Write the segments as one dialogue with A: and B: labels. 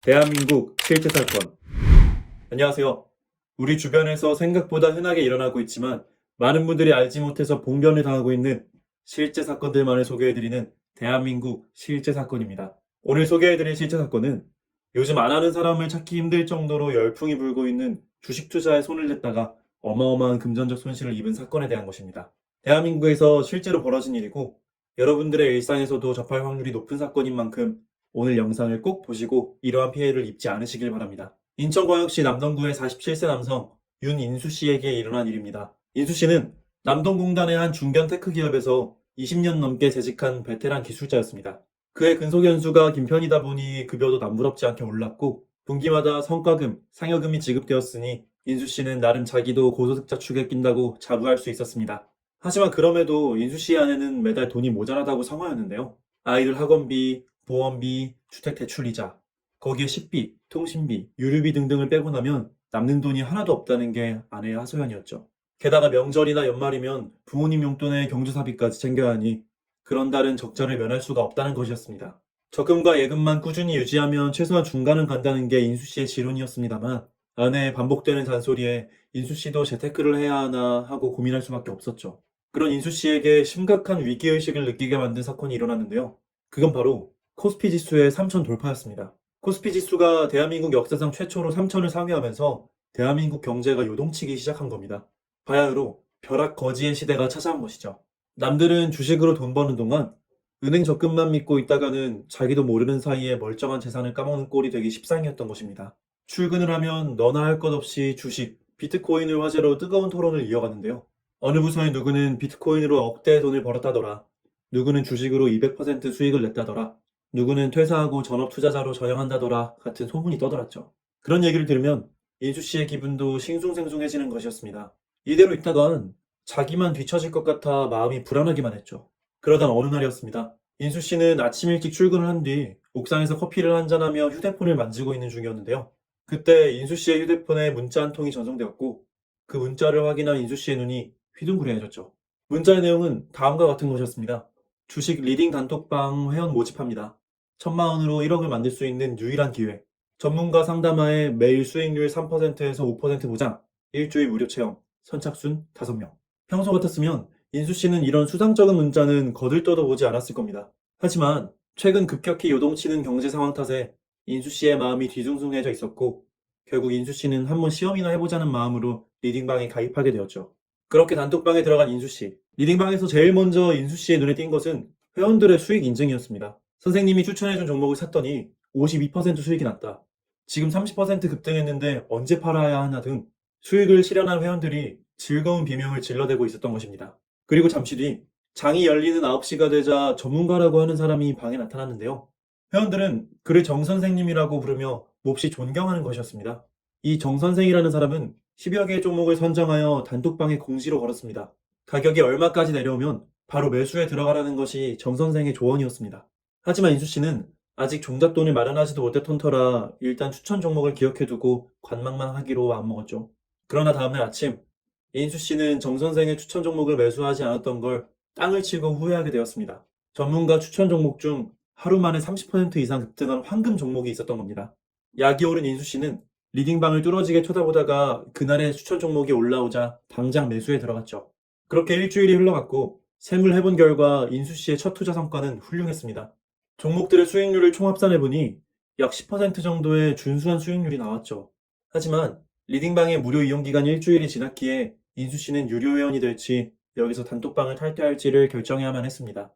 A: 대한민국 실제 사건. 안녕하세요. 우리 주변에서 생각보다 흔하게 일어나고 있지만 많은 분들이 알지 못해서 봉변을 당하고 있는 실제 사건들만을 소개해드리는 대한민국 실제 사건입니다. 오늘 소개해드릴 실제 사건은 요즘 안 하는 사람을 찾기 힘들 정도로 열풍이 불고 있는 주식 투자에 손을 냈다가 어마어마한 금전적 손실을 입은 사건에 대한 것입니다. 대한민국에서 실제로 벌어진 일이고 여러분들의 일상에서도 접할 확률이 높은 사건인 만큼 오늘 영상을 꼭 보시고 이러한 피해를 입지 않으시길 바랍니다. 인천광역시 남동구의 47세 남성 윤인수 씨에게 일어난 일입니다. 인수 씨는 남동공단의 한 중견 테크 기업에서 20년 넘게 재직한 베테랑 기술자였습니다. 그의 근속 연수가 긴 편이다 보니 급여도 남부럽지 않게 올랐고 분기마다 성과금, 상여금이 지급되었으니 인수 씨는 나름 자기도 고소득자 축에 낀다고 자부할 수 있었습니다. 하지만 그럼에도 인수 씨의 아내는 매달 돈이 모자라다고 성화였는데요. 아이들 학원비, 보험비, 주택대출이자, 거기에 식비, 통신비, 유류비 등등을 빼고 나면 남는 돈이 하나도 없다는 게 아내의 하소연이었죠. 게다가 명절이나 연말이면 부모님 용돈에 경조사비까지 챙겨야 하니 그런 달은 적자를 면할 수가 없다는 것이었습니다. 적금과 예금만 꾸준히 유지하면 최소한 중간은 간다는 게 인수 씨의 지론이었습니다만 아내의 반복되는 잔소리에 인수 씨도 재테크를 해야 하나 하고 고민할 수밖에 없었죠. 그런 인수 씨에게 심각한 위기의식을 느끼게 만든 사건이 일어났는데요. 그건 바로 코스피 지수의 3천 돌파였습니다. 코스피 지수가 대한민국 역사상 최초로 3천을 상회하면서 대한민국 경제가 요동치기 시작한 겁니다. 바야흐로 벼락거지의 시대가 찾아온 것이죠. 남들은 주식으로 돈 버는 동안 은행 적금만 믿고 있다가는 자기도 모르는 사이에 멀쩡한 재산을 까먹는 꼴이 되기 십상이었던 것입니다. 출근을 하면 너나 할 것 없이 주식, 비트코인을 화제로 뜨거운 토론을 이어가는데요. 어느 부서의 누구는 비트코인으로 억대의 돈을 벌었다더라. 누구는 주식으로 200% 수익을 냈다더라. 누구는 퇴사하고 전업 투자자로 전향한다더라 같은 소문이 떠돌았죠. 그런 얘기를 들으면 인수 씨의 기분도 싱숭생숭해지는 것이었습니다. 이대로 있다간 자기만 뒤처질 것 같아 마음이 불안하기만 했죠. 그러던 어느 날이었습니다. 인수 씨는 아침 일찍 출근을 한 뒤 옥상에서 커피를 한잔하며 휴대폰을 만지고 있는 중이었는데요. 그때 인수 씨의 휴대폰에 문자 한 통이 전송되었고 그 문자를 확인한 인수 씨의 눈이 휘둥그레해졌죠. 문자의 내용은 다음과 같은 것이었습니다. 주식 리딩 단톡방 회원 모집합니다. 1,000만 원으로 1억을 만들 수 있는 유일한 기회. 전문가 상담하에 매일 수익률 3%에서 5% 보장, 일주일 무료 체험, 선착순 5명. 평소 같았으면 인수 씨는 이런 수상적인 문자는 거들떠도 보지 않았을 겁니다. 하지만 최근 급격히 요동치는 경제 상황 탓에 인수 씨의 마음이 뒤숭숭해져 있었고 결국 인수 씨는 한번 시험이나 해보자는 마음으로 리딩방에 가입하게 되었죠. 그렇게 단톡방에 들어간 인수 씨. 리딩방에서 제일 먼저 인수 씨의 눈에 띈 것은 회원들의 수익 인증이었습니다. 선생님이 추천해준 종목을 샀더니 52% 수익이 났다. 지금 30% 급등했는데 언제 팔아야 하나 등 수익을 실현한 회원들이 즐거운 비명을 질러대고 있었던 것입니다. 그리고 잠시 뒤 장이 열리는 9시가 되자 전문가라고 하는 사람이 방에 나타났는데요. 회원들은 그를 정 선생님이라고 부르며 몹시 존경하는 것이었습니다. 이 정 선생이라는 사람은 10여 개의 종목을 선정하여 단톡방에 공지로 걸었습니다. 가격이 얼마까지 내려오면 바로 매수에 들어가라는 것이 정 선생의 조언이었습니다. 하지만 인수 씨는 아직 종잣돈을 마련하지도 못했던 터라 일단 추천 종목을 기억해두고 관망만 하기로 마음먹었죠. 그러나 다음날 아침 인수 씨는 정 선생의 추천 종목을 매수하지 않았던 걸 땅을 치고 후회하게 되었습니다. 전문가 추천 종목 중 하루 만에 30% 이상 급등한 황금 종목이 있었던 겁니다. 약이 오른 인수 씨는 리딩방을 뚫어지게 쳐다보다가 그날의 추천 종목이 올라오자 당장 매수에 들어갔죠. 그렇게 일주일이 흘러갔고 셈을 해본 결과 인수 씨의 첫 투자 성과는 훌륭했습니다. 종목들의 수익률을 총합산해보니 약 10% 정도의 준수한 수익률이 나왔죠. 하지만 리딩방의 무료 이용 기간이 일주일이 지났기에 인수 씨는 유료 회원이 될지 여기서 단톡방을 탈퇴할지를 결정해야만 했습니다.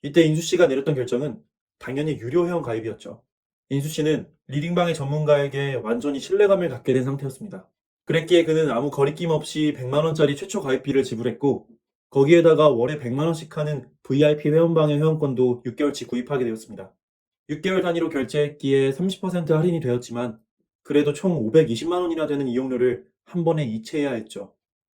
A: 이때 인수 씨가 내렸던 결정은 당연히 유료 회원 가입이었죠. 인수 씨는 리딩방의 전문가에게 완전히 신뢰감을 갖게 된 상태였습니다. 그랬기에 그는 아무 거리낌 없이 100만 원짜리 최초 가입비를 지불했고 거기에다가 월에 100만 원씩 하는 VIP 회원방의 회원권도 6개월치 구입하게 되었습니다. 6개월 단위로 결제했기에 30% 할인이 되었지만 그래도 총 520만 원이나 되는 이용료를 한 번에 이체해야 했죠.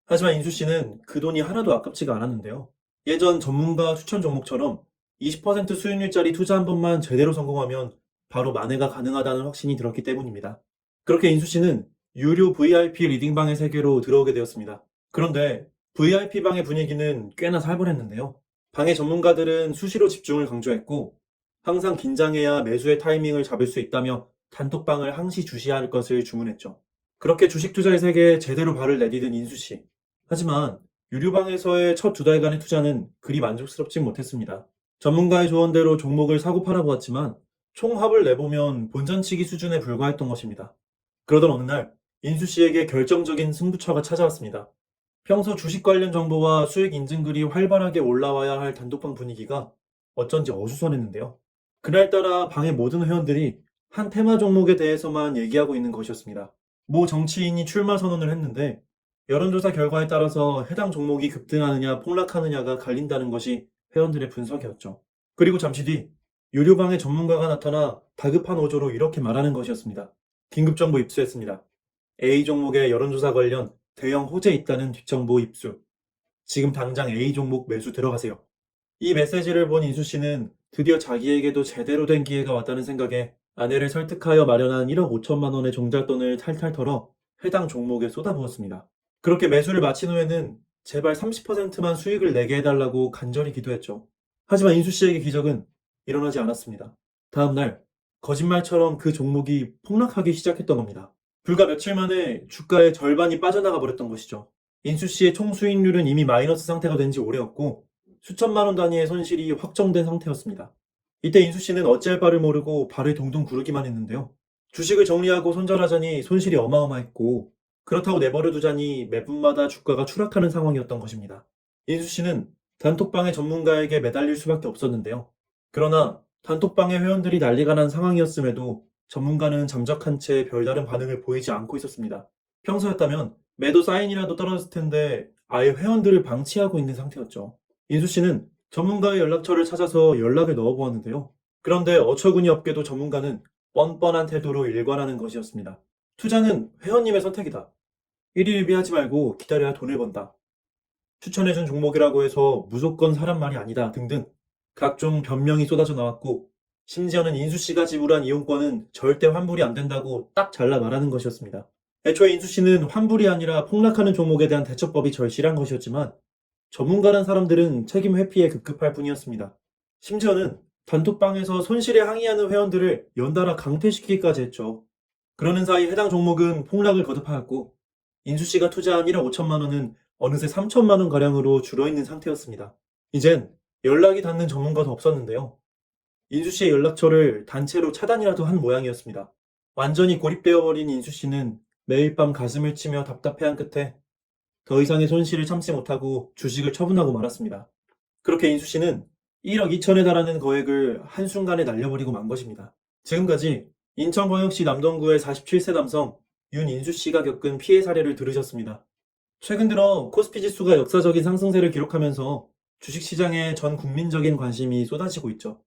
A: 하지만 인수 씨는 그 돈이 하나도 아깝지가 않았는데요. 예전 전문가 추천 종목처럼 20% 수익률짜리 투자 한 번만 제대로 성공하면 바로 만회가 가능하다는 확신이 들었기 때문입니다. 그렇게 인수 씨는 유료 VIP 리딩방의 세계로 들어오게 되었습니다. 그런데 VIP방의 분위기는 꽤나 살벌했는데요. 방의 전문가들은 수시로 집중을 강조했고 항상 긴장해야 매수의 타이밍을 잡을 수 있다며 단톡방을 항시 주시할 것을 주문했죠. 그렇게 주식 투자의 세계에 제대로 발을 내디딘 인수 씨. 하지만 유료방에서의 첫 2달간의 투자는 그리 만족스럽진 못했습니다. 전문가의 조언대로 종목을 사고 팔아보았지만 총합을 내보면 본전치기 수준에 불과했던 것입니다. 그러던 어느 날 인수 씨에게 결정적인 승부처가 찾아왔습니다. 평소 주식 관련 정보와 수익 인증글이 활발하게 올라와야 할 단톡방 분위기가 어쩐지 어수선했는데요. 그날따라 방의 모든 회원들이 한 테마 종목에 대해서만 얘기하고 있는 것이었습니다. 모 정치인이 출마 선언을 했는데 여론조사 결과에 따라서 해당 종목이 급등하느냐 폭락하느냐가 갈린다는 것이 회원들의 분석이었죠. 그리고 잠시 뒤 유료방의 전문가가 나타나 다급한 어조로 이렇게 말하는 것이었습니다. 긴급정보 입수했습니다. A 종목의 여론조사 관련 대형 호재 있다는 뒷정보 입수. 지금 당장 A 종목 매수 들어가세요. 이 메시지를 본 인수 씨는 드디어 자기에게도 제대로 된 기회가 왔다는 생각에 아내를 설득하여 마련한 1억 5천만 원의 종잣돈을 탈탈 털어 해당 종목에 쏟아부었습니다. 그렇게 매수를 마친 후에는 제발 30%만 수익을 내게 해달라고 간절히 기도했죠. 하지만 인수 씨에게 기적은 일어나지 않았습니다. 다음 날 거짓말처럼 그 종목이 폭락하기 시작했던 겁니다. 불과 며칠 만에 주가의 절반이 빠져나가 버렸던 것이죠. 인수 씨의 총 수익률은 이미 마이너스 상태가 된 지 오래였고 수천만 원 단위의 손실이 확정된 상태였습니다. 이때 인수 씨는 어찌할 바를 모르고 발을 동동 구르기만 했는데요. 주식을 정리하고 손절하자니 손실이 어마어마했고 그렇다고 내버려 두자니 매분마다 주가가 추락하는 상황이었던 것입니다. 인수 씨는 단톡방의 전문가에게 매달릴 수밖에 없었는데요. 그러나 단톡방의 회원들이 난리가 난 상황이었음에도 전문가는 잠적한 채 별다른 반응을 보이지 않고 있었습니다. 평소였다면 매도 사인이라도 떨어졌을 텐데 아예 회원들을 방치하고 있는 상태였죠. 인수 씨는 전문가의 연락처를 찾아서 연락을 넣어보았는데요. 그런데 어처구니 없게도 전문가는 뻔뻔한 태도로 일관하는 것이었습니다. 투자는 회원님의 선택이다. 일희일비하지 말고 기다려야 돈을 번다. 추천해준 종목이라고 해서 무조건 사람 말이 아니다 등등 각종 변명이 쏟아져 나왔고 심지어는 인수 씨가 지불한 이용권은 절대 환불이 안 된다고 딱 잘라 말하는 것이었습니다. 애초에 인수 씨는 환불이 아니라 폭락하는 종목에 대한 대처법이 절실한 것이었지만 전문가란 사람들은 책임 회피에 급급할 뿐이었습니다. 심지어는 단톡방에서 손실에 항의하는 회원들을 연달아 강퇴시키기까지 했죠. 그러는 사이 해당 종목은 폭락을 거듭하였고 인수 씨가 투자한 1억 5천만 원은 어느새 3천만 원 가량으로 줄어있는 상태였습니다. 이젠 연락이 닿는 전문가도 없었는데요. 인수 씨의 연락처를 단체로 차단이라도 한 모양이었습니다. 완전히 고립되어버린 인수 씨는 매일 밤 가슴을 치며 답답해한 끝에 더 이상의 손실을 참지 못하고 주식을 처분하고 말았습니다. 그렇게 인수 씨는 1억 2천에 달하는 거액을 한순간에 날려버리고 만 것입니다. 지금까지 인천광역시 남동구의 47세 남성 윤인수 씨가 겪은 피해 사례를 들으셨습니다. 최근 들어 코스피 지수가 역사적인 상승세를 기록하면서 주식시장에 전 국민적인 관심이 쏟아지고 있죠.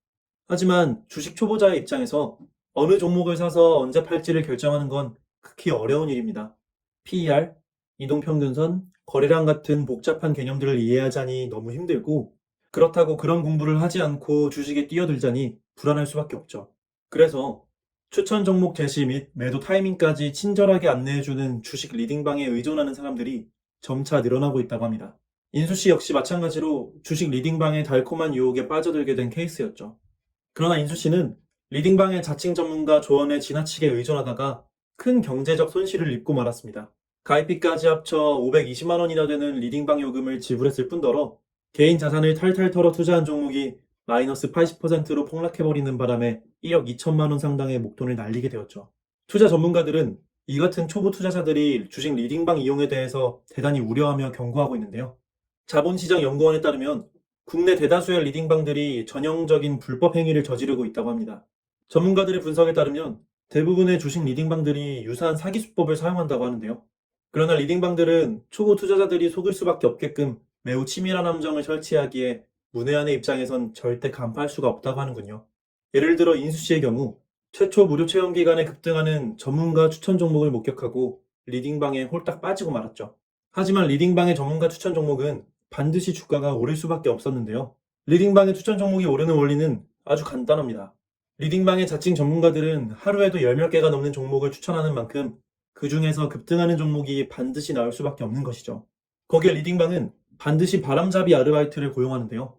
A: 하지만 주식 초보자의 입장에서 어느 종목을 사서 언제 팔지를 결정하는 건 극히 어려운 일입니다. PER, 이동평균선, 거래량 같은 복잡한 개념들을 이해하자니 너무 힘들고 그렇다고 그런 공부를 하지 않고 주식에 뛰어들자니 불안할 수밖에 없죠. 그래서 추천 종목 제시 및 매도 타이밍까지 친절하게 안내해주는 주식 리딩방에 의존하는 사람들이 점차 늘어나고 있다고 합니다. 인수 씨 역시 마찬가지로 주식 리딩방의 달콤한 유혹에 빠져들게 된 케이스였죠. 그러나 인수 씨는 리딩방의 자칭 전문가 조언에 지나치게 의존하다가 큰 경제적 손실을 입고 말았습니다. 가입비까지 합쳐 520만 원이나 되는 리딩방 요금을 지불했을 뿐더러 개인 자산을 탈탈 털어 투자한 종목이 마이너스 80%로 폭락해버리는 바람에 1억 2천만 원 상당의 목돈을 날리게 되었죠. 투자 전문가들은 이 같은 초보 투자자들이 주식 리딩방 이용에 대해서 대단히 우려하며 경고하고 있는데요. 자본시장연구원에 따르면 국내 대다수의 리딩방들이 전형적인 불법 행위를 저지르고 있다고 합니다. 전문가들의 분석에 따르면 대부분의 주식 리딩방들이 유사한 사기 수법을 사용한다고 하는데요. 그러나 리딩방들은 초보 투자자들이 속을 수밖에 없게끔 매우 치밀한 함정을 설치하기에 문외한의 입장에선 절대 간파할 수가 없다고 하는군요. 예를 들어 인수 씨의 경우 최초 무료 체험 기간에 급등하는 전문가 추천 종목을 목격하고 리딩방에 홀딱 빠지고 말았죠. 하지만 리딩방의 전문가 추천 종목은 반드시 주가가 오를 수밖에 없었는데요. 리딩방의 추천 종목이 오르는 원리는 아주 간단합니다. 리딩방의 자칭 전문가들은 하루에도 10몇 개가 넘는 종목을 추천하는 만큼 그 중에서 급등하는 종목이 반드시 나올 수밖에 없는 것이죠. 거기에 리딩방은 반드시 바람잡이 아르바이트를 고용하는데요.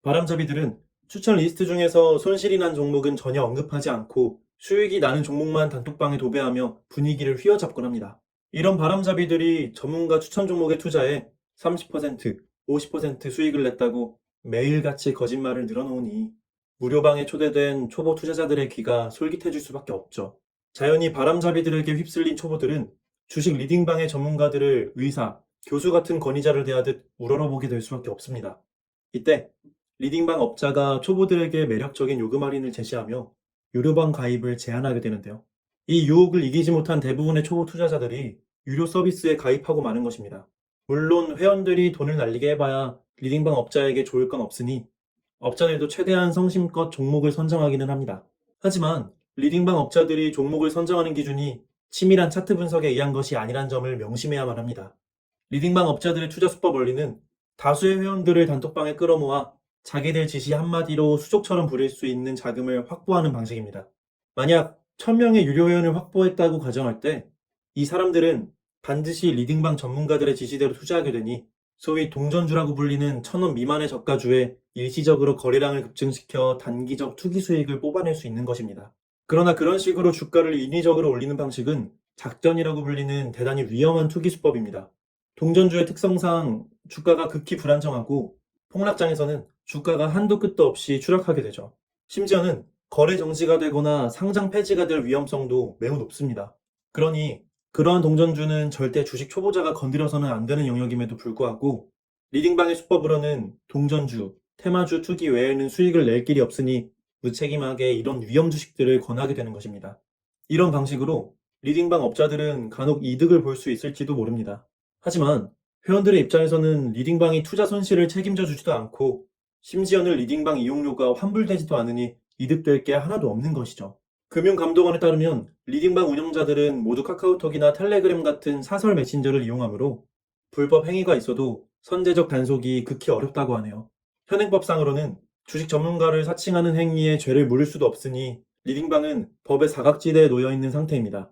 A: 바람잡이들은 추천 리스트 중에서 손실이 난 종목은 전혀 언급하지 않고 수익이 나는 종목만 단톡방에 도배하며 분위기를 휘어잡곤 합니다. 이런 바람잡이들이 전문가 추천 종목에 투자해 30%, 50% 수익을 냈다고 매일같이 거짓말을 늘어놓으니 무료방에 초대된 초보 투자자들의 귀가 솔깃해질 수밖에 없죠. 자연히 바람잡이들에게 휩쓸린 초보들은 주식 리딩방의 전문가들을 의사, 교수 같은 권위자를 대하듯 우러러보게 될 수밖에 없습니다. 이때 리딩방 업자가 초보들에게 매력적인 요금 할인을 제시하며 유료방 가입을 제한하게 되는데요. 이 유혹을 이기지 못한 대부분의 초보 투자자들이 유료 서비스에 가입하고 마는 것입니다. 물론 회원들이 돈을 날리게 해봐야 리딩방 업자에게 좋을 건 없으니 업자들도 최대한 성심껏 종목을 선정하기는 합니다. 하지만 리딩방 업자들이 종목을 선정하는 기준이 치밀한 차트 분석에 의한 것이 아니란 점을 명심해야만 합니다. 리딩방 업자들의 투자 수법 원리는 다수의 회원들을 단톡방에 끌어모아 자기들 지시 한마디로 수족처럼 부릴 수 있는 자금을 확보하는 방식입니다. 만약 1000명의 유료 회원을 확보했다고 가정할 때 이 사람들은 반드시 리딩방 전문가들의 지시대로 투자하게 되니 소위 동전주라고 불리는 1000원 미만의 저가주에 일시적으로 거래량을 급증시켜 단기적 투기 수익을 뽑아낼 수 있는 것입니다. 그러나 그런 식으로 주가를 인위적으로 올리는 방식은 작전이라고 불리는 대단히 위험한 투기 수법입니다. 동전주의 특성상 주가가 극히 불안정하고 폭락장에서는 주가가 한도 끝도 없이 추락하게 되죠. 심지어는 거래 정지가 되거나 상장 폐지가 될 위험성도 매우 높습니다. 그러니 그러한 동전주는 절대 주식 초보자가 건드려서는 안 되는 영역임에도 불구하고 리딩방의 수법으로는 동전주, 테마주 투기 외에는 수익을 낼 길이 없으니 무책임하게 이런 위험 주식들을 권하게 되는 것입니다. 이런 방식으로 리딩방 업자들은 간혹 이득을 볼 수 있을지도 모릅니다. 하지만 회원들의 입장에서는 리딩방이 투자 손실을 책임져 주지도 않고 심지어는 리딩방 이용료가 환불되지도 않으니 이득될 게 하나도 없는 것이죠. 금융감독원에 따르면 리딩방 운영자들은 모두 카카오톡이나 텔레그램 같은 사설 메신저를 이용하므로 불법 행위가 있어도 선제적 단속이 극히 어렵다고 하네요. 현행법상으로는 주식 전문가를 사칭하는 행위에 죄를 물을 수도 없으니 리딩방은 법의 사각지대에 놓여 있는 상태입니다.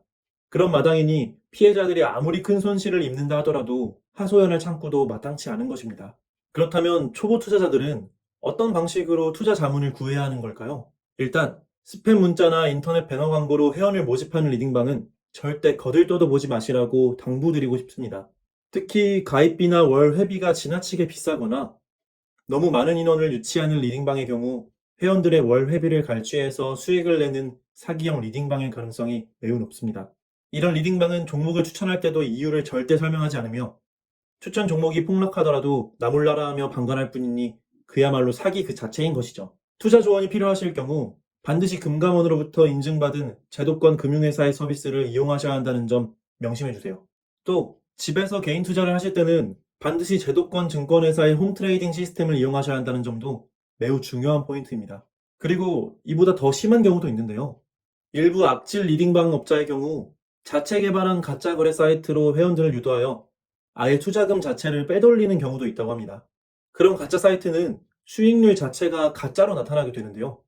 A: 그런 마당이니 피해자들이 아무리 큰 손실을 입는다 하더라도 하소연할 창구도 마땅치 않은 것입니다. 그렇다면 초보 투자자들은 어떤 방식으로 투자 자문을 구해야 하는 걸까요? 일단 스팸 문자나 인터넷 배너 광고로 회원을 모집하는 리딩방은 절대 거들떠도 보지 마시라고 당부드리고 싶습니다. 특히 가입비나 월 회비가 지나치게 비싸거나 너무 많은 인원을 유치하는 리딩방의 경우 회원들의 월 회비를 갈취해서 수익을 내는 사기형 리딩방일 가능성이 매우 높습니다. 이런 리딩방은 종목을 추천할 때도 이유를 절대 설명하지 않으며 추천 종목이 폭락하더라도 나 몰라라 하며 방관할 뿐이니 그야말로 사기 그 자체인 것이죠. 투자 조언이 필요하실 경우 반드시 금감원으로부터 인증받은 제도권 금융회사의 서비스를 이용하셔야 한다는 점 명심해주세요. 또 집에서 개인 투자를 하실 때는 반드시 제도권 증권회사의 홈트레이딩 시스템을 이용하셔야 한다는 점도 매우 중요한 포인트입니다. 그리고 이보다 더 심한 경우도 있는데요. 일부 악질 리딩방 업자의 경우 자체 개발한 가짜 거래 사이트로 회원들을 유도하여 아예 투자금 자체를 빼돌리는 경우도 있다고 합니다. 그런 가짜 사이트는 수익률 자체가 가짜로 나타나게 되는데요.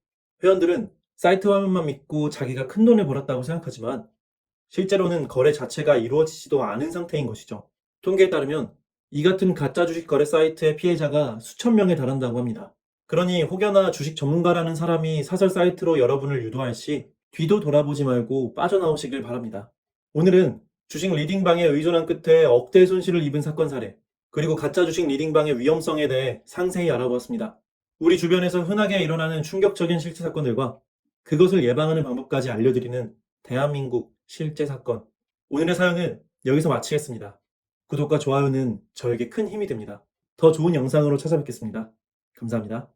A: 회원들은 사이트 화면만 믿고 자기가 큰 돈을 벌었다고 생각하지만 실제로는 거래 자체가 이루어지지도 않은 상태인 것이죠. 통계에 따르면 이 같은 가짜 주식 거래 사이트의 피해자가 수천 명에 달한다고 합니다. 그러니 혹여나 주식 전문가라는 사람이 사설 사이트로 여러분을 유도할 시 뒤도 돌아보지 말고 빠져나오시길 바랍니다. 오늘은 주식 리딩방에 의존한 끝에 억대 손실을 입은 사건 사례, 그리고 가짜 주식 리딩방의 위험성에 대해 상세히 알아보았습니다. 우리 주변에서 흔하게 일어나는 충격적인 실제 사건들과 그것을 예방하는 방법까지 알려드리는 대한민국 실제 사건. 오늘의 사연은 여기서 마치겠습니다. 구독과 좋아요는 저에게 큰 힘이 됩니다. 더 좋은 영상으로 찾아뵙겠습니다. 감사합니다.